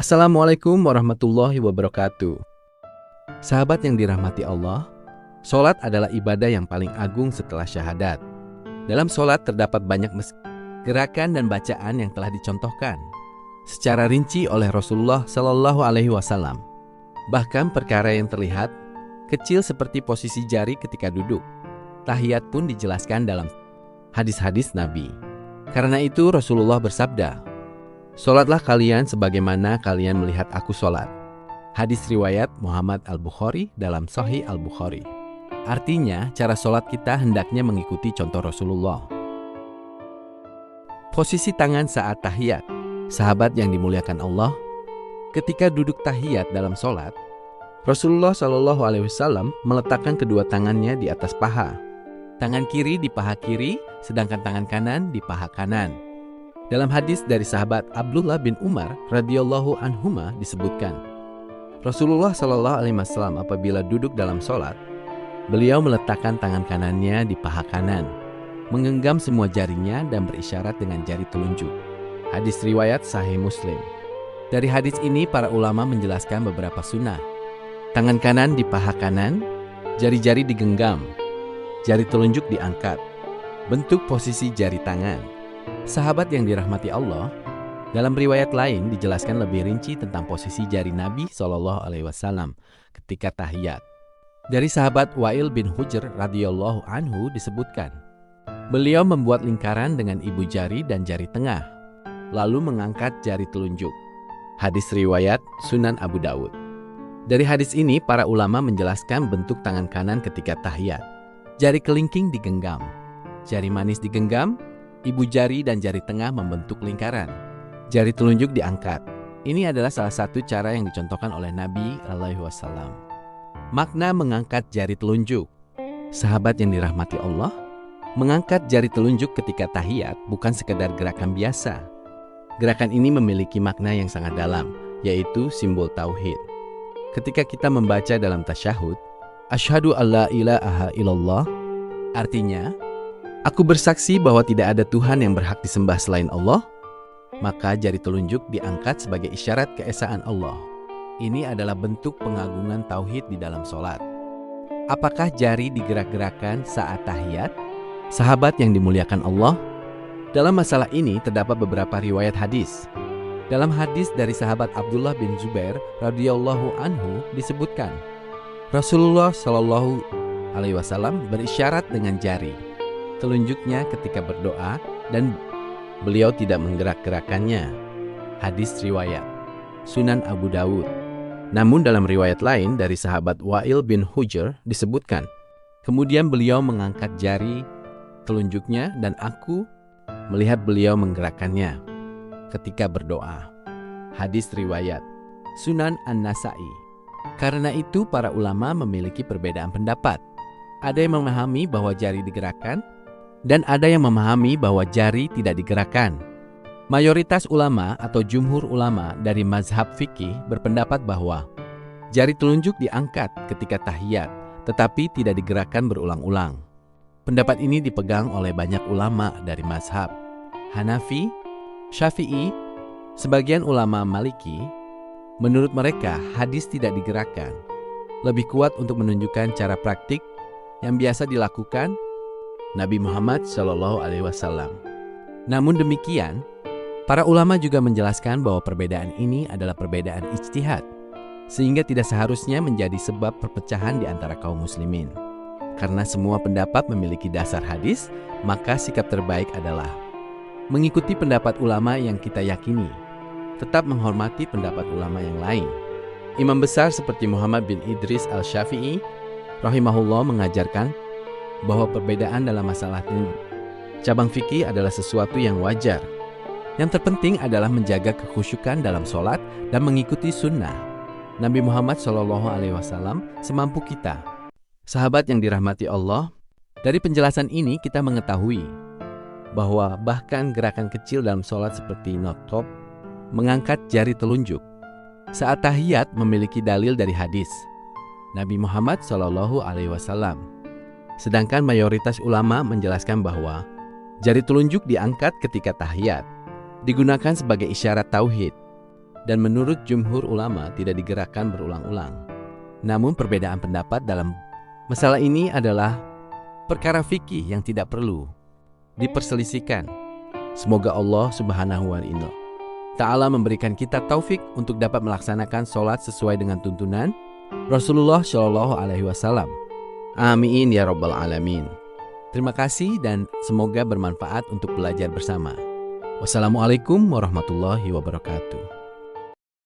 Assalamualaikum warahmatullahi wabarakatuh. Sahabat yang dirahmati Allah, sholat adalah ibadah yang paling agung setelah syahadat. Dalam sholat terdapat banyak gerakan dan bacaan yang telah dicontohkan secara rinci oleh Rasulullah Shallallahu Alaihi Wasallam. Bahkan perkara yang terlihat kecil seperti posisi jari ketika duduk, tahiyat pun dijelaskan dalam hadis-hadis Nabi. Karena itu Rasulullah bersabda, "Sholatlah kalian sebagaimana kalian melihat aku sholat." Hadis riwayat Muhammad Al-Bukhari dalam Sahih Al-Bukhari. Artinya, cara sholat kita hendaknya mengikuti contoh Rasulullah. Posisi tangan saat tahiyat. Sahabat yang dimuliakan Allah, ketika duduk tahiyat dalam sholat, Rasulullah Shallallahu Alaihi Wasallam meletakkan kedua tangannya di atas paha. Tangan kiri di paha kiri, sedangkan tangan kanan di paha kanan. Dalam hadis dari sahabat Abdullah bin Umar radhiyallahu anhuma disebutkan, Rasulullah Shallallahu Alaihi Wasallam apabila duduk dalam sholat, beliau meletakkan tangan kanannya di paha kanan, menggenggam semua jarinya dan berisyarat dengan jari telunjuk. Hadis riwayat Sahih Muslim. Dari hadis ini para ulama menjelaskan beberapa sunnah. Tangan kanan di paha kanan, jari-jari digenggam, jari telunjuk diangkat. Bentuk posisi jari tangan. Sahabat yang dirahmati Allah, dalam riwayat lain dijelaskan lebih rinci tentang posisi jari Nabi Shallallahu Alaihi Wasallam ketika tahiyat. Dari sahabat Wa'il bin Hujr radhiyallahu anhu disebutkan, beliau membuat lingkaran dengan ibu jari dan jari tengah, lalu mengangkat jari telunjuk. Hadis riwayat Sunan Abu Dawud. Dari hadis ini para ulama menjelaskan bentuk tangan kanan ketika tahiyat. Jari kelingking digenggam, jari manis digenggam, ibu jari dan jari tengah membentuk lingkaran. Jari telunjuk diangkat. Ini adalah salah satu cara yang dicontohkan oleh Nabi SAW. Makna mengangkat jari telunjuk. Sahabat yang dirahmati Allah, mengangkat jari telunjuk ketika tahiyat bukan sekedar gerakan biasa. Gerakan ini memiliki makna yang sangat dalam, yaitu simbol tauhid. Ketika kita membaca dalam tasyahud, Asyhadu alla ilaha illallah, artinya, aku bersaksi bahwa tidak ada Tuhan yang berhak disembah selain Allah, maka jari telunjuk diangkat sebagai isyarat keesaan Allah. Ini adalah bentuk pengagungan tauhid di dalam sholat. Apakah jari digerak-gerakan saat tahiyat? Sahabat yang dimuliakan Allah, dalam masalah ini terdapat beberapa riwayat hadis. Dalam hadis dari sahabat Abdullah bin Zubair radhiyallahu anhu disebutkan, Rasulullah Shallallahu Alaihi Wasallam berisyarat dengan jari telunjuknya ketika berdoa dan beliau tidak menggerak-gerakannya. Hadis riwayat Sunan Abu Dawud. Namun dalam riwayat lain dari sahabat Wa'il bin Hujr disebutkan, kemudian beliau mengangkat jari telunjuknya dan aku melihat beliau menggerakkannya ketika berdoa. Hadis riwayat Sunan An-Nasa'i. Karena itu para ulama memiliki perbedaan pendapat. Ada yang memahami bahwa jari digerakkan dan ada yang memahami bahwa jari tidak digerakkan. Mayoritas ulama atau jumhur ulama dari mazhab fikih berpendapat bahwa jari telunjuk diangkat ketika tahiyat, tetapi tidak digerakkan berulang-ulang. Pendapat ini dipegang oleh banyak ulama dari mazhab Hanafi, Syafi'i, sebagian ulama Maliki. Menurut mereka, hadis tidak digerakkan lebih kuat untuk menunjukkan cara praktik yang biasa dilakukan Nabi Muhammad SAW. Namun demikian, para ulama juga menjelaskan bahwa perbedaan ini adalah perbedaan ijtihad, sehingga tidak seharusnya menjadi sebab perpecahan di antara kaum muslimin. Karena semua pendapat memiliki dasar hadis, maka sikap terbaik adalah mengikuti pendapat ulama yang kita yakini, tetap menghormati pendapat ulama yang lain. Imam besar seperti Muhammad bin Idris al-Syafi'i rahimahullah mengajarkan bahwa perbedaan dalam masalah cabang fikih adalah sesuatu yang wajar. Yang terpenting adalah menjaga kekhusyukan dalam sholat dan mengikuti sunnah Nabi Muhammad SAW semampu kita. Sahabat yang dirahmati Allah, dari penjelasan ini kita mengetahui bahwa bahkan gerakan kecil dalam sholat seperti notop, mengangkat jari telunjuk saat tahiyat memiliki dalil dari hadis Nabi Muhammad SAW. Sedangkan mayoritas ulama menjelaskan bahwa jari telunjuk diangkat ketika tahiyat, digunakan sebagai isyarat tauhid. dan menurut jumhur ulama tidak digerakkan berulang-ulang. Namun perbedaan pendapat dalam masalah ini adalah perkara fikih yang tidak perlu diperselisihkan. Semoga Allah Subhanahu wa Ta'ala memberikan kita taufik untuk dapat melaksanakan sholat sesuai dengan tuntunan Rasulullah Shallallahu Alaihi Wasallam. Amin ya Rabbal Alamin. Terima kasih dan semoga bermanfaat untuk belajar bersama. Wassalamualaikum warahmatullahi wabarakatuh.